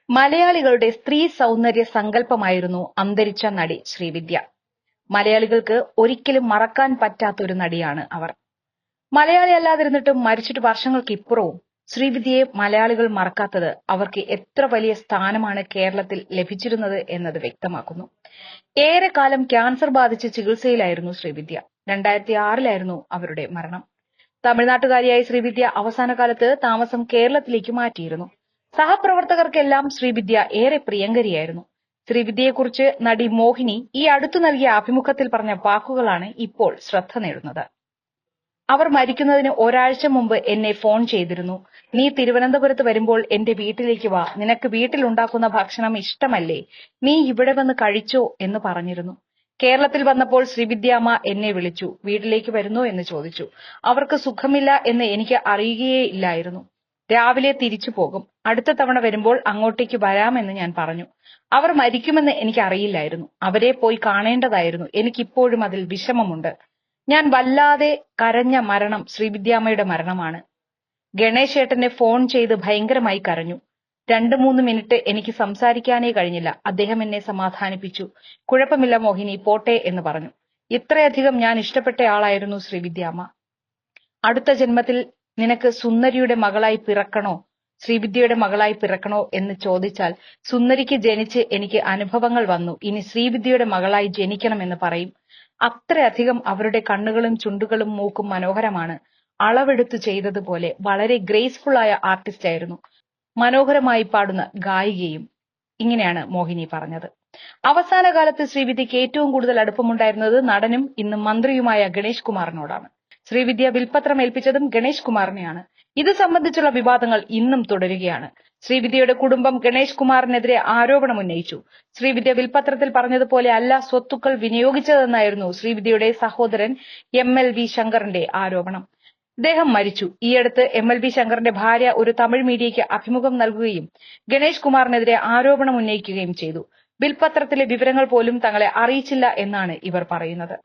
മലയാളികളുടെ സ്ത്രീ സൗന്ദര്യ സങ്കല്പമായിരുന്നു അന്തരിച്ച നടി ശ്രീവിദ്യ. മലയാളികൾക്ക് ഒരിക്കലും മറക്കാൻ പറ്റാത്തൊരു നടിയാണ് അവർ. മലയാളി അല്ലാതിരുന്നിട്ടും മരിച്ചിട്ട് വർഷങ്ങൾക്കിപ്പുറവും ശ്രീവിദ്യയെ മലയാളികൾ മറക്കാത്തത് അവർക്ക് എത്ര വലിയ സ്ഥാനമാണ് കേരളത്തിൽ ലഭിച്ചിരുന്നത് എന്നത് വ്യക്തമാക്കുന്നു. ഏറെക്കാലം ക്യാൻസർ ബാധിച്ച് ചികിത്സയിലായിരുന്നു ശ്രീവിദ്യ. 2006 അവരുടെ മരണം. തമിഴ്നാട്ടുകാരിയായ ശ്രീവിദ്യ അവസാന കാലത്ത് താമസം കേരളത്തിലേക്ക് മാറ്റിയിരുന്നു. സഹപ്രവർത്തകർക്കെല്ലാം ശ്രീവിദ്യ ഏറെ പ്രിയങ്കരിയായിരുന്നു. ശ്രീവിദ്യയെക്കുറിച്ച് നടി മോഹിനി ഈ അടുത്തു നൽകിയ അഭിമുഖത്തിൽ പറഞ്ഞ വാക്കുകളാണ് ഇപ്പോൾ ശ്രദ്ധ നേടുന്നത്. അവർ മരിക്കുന്നതിന് ഒരാഴ്ച മുമ്പ് എന്നെ ഫോൺ ചെയ്തിരുന്നു. നീ തിരുവനന്തപുരത്ത് വരുമ്പോൾ എന്റെ വീട്ടിലേക്ക് വാ, നിനക്ക് വീട്ടിലുണ്ടാക്കുന്ന ഭക്ഷണം ഇഷ്ടമല്ലേ, നീ ഇവിടെ വന്ന് കഴിച്ചോ എന്ന് പറഞ്ഞിരുന്നു. കേരളത്തിൽ വന്നപ്പോൾ ശ്രീവിദ്യാമ്മ എന്നെ വിളിച്ചു. വീട്ടിലേക്ക് വരുന്നോ എന്ന് ചോദിച്ചു. അവർക്ക് സുഖമില്ല എന്ന് എനിക്ക് അറിയുകയേ ഇല്ലായിരുന്നു. രാവിലെ തിരിച്ചു പോകും, അടുത്ത തവണ വരുമ്പോൾ അങ്ങോട്ടേക്ക് വരാമെന്ന് ഞാൻ പറഞ്ഞു. അവർ മരിക്കുമെന്ന് എനിക്ക് അറിയില്ലായിരുന്നു. അവരെ പോയി കാണേണ്ടതായിരുന്നു. എനിക്കിപ്പോഴും അതിൽ വിഷമമുണ്ട്. ഞാൻ വല്ലാതെ കരഞ്ഞ മരണം ശ്രീവിദ്യാമ്മയുടെ മരണമാണ്. ഗണേശ് ഏട്ടനെ ഫോൺ ചെയ്ത് ഭയങ്കരമായി കരഞ്ഞു. 2-3 മിനിറ്റ് എനിക്ക് സംസാരിക്കാനേ കഴിഞ്ഞില്ല. അദ്ദേഹം എന്നെ സമാധാനിപ്പിച്ചു. കുഴപ്പമില്ല മോഹിനി, പോട്ടെ എന്ന് പറഞ്ഞു. ഇത്രയധികം ഞാൻ ഇഷ്ടപ്പെട്ടയാളായിരുന്നു ശ്രീവിദ്യാമ്മ. അടുത്ത ജന്മത്തിൽ നിനക്ക് സുന്ദരിയുടെ മകളായി പിറക്കണോ, ശ്രീവിദ്യയുടെ മകളായി പിറക്കണോ എന്ന് ചോദിച്ചാൽ സുന്ദരിക്ക് ജനിച്ച് എനിക്ക് അനുഭവങ്ങൾ വന്നു, ഇനി ശ്രീവിദ്യയുടെ മകളായി ജനിക്കണമെന്ന് പറയും. അത്രയധികം അവരുടെ കണ്ണുകളും ചുണ്ടുകളും മൂക്കും മനോഹരമാണ്. അളവെടുത്തു ചെയ്തതുപോലെ വളരെ ഗ്രേസ്ഫുൾ ആയ ആർട്ടിസ്റ്റ് ആയിരുന്നു. മനോഹരമായി പാടുന്ന ഗായികയും. ഇങ്ങനെയാണ് മോഹിനി പറഞ്ഞത്. അവസാന കാലത്ത് ശ്രീവിദ്യയ്ക്ക് ഏറ്റവും കൂടുതൽ അടുപ്പമുണ്ടായിരുന്നത് നടനും ഇന്ന് മന്ത്രിയുമായ ഗണേഷ് കുമാറിനോടാണ്. ശ്രീവിദ്യ വിൽപത്രം ഏൽപ്പിച്ചതും ഗണേഷ് കുമാറിനെയാണ്. ഇത് സംബന്ധിച്ചുള്ള വിവാദങ്ങൾ ഇന്നും തുടരുകയാണ്. ശ്രീവിദ്യയുടെ കുടുംബം ഗണേഷ് കുമാറിനെതിരെ ആരോപണം ഉന്നയിച്ചു. ശ്രീവിദ്യ വിൽപത്രത്തിൽ പറഞ്ഞതുപോലെ അല്ല സ്വത്തുക്കൾ വിനിയോഗിച്ചതെന്നായിരുന്നു ശ്രീവിദ്യയുടെ സഹോദരൻ MLV ശങ്കറിന്റെ ആരോപണം. അദ്ദേഹം മരിച്ചു. ഈയടുത്ത് MLV ശങ്കറിന്റെ ഭാര്യ ഒരു തമിഴ് മീഡിയയ്ക്ക് അഭിമുഖം നൽകുകയും ഗണേഷ് കുമാറിനെതിരെ ആരോപണം ഉന്നയിക്കുകയും ചെയ്തു. വിൽപത്രത്തിലെ വിവരങ്ങൾ പോലും തങ്ങളെ അറിയിച്ചില്ല എന്നാണ് ഇവർ പറയുന്നത്.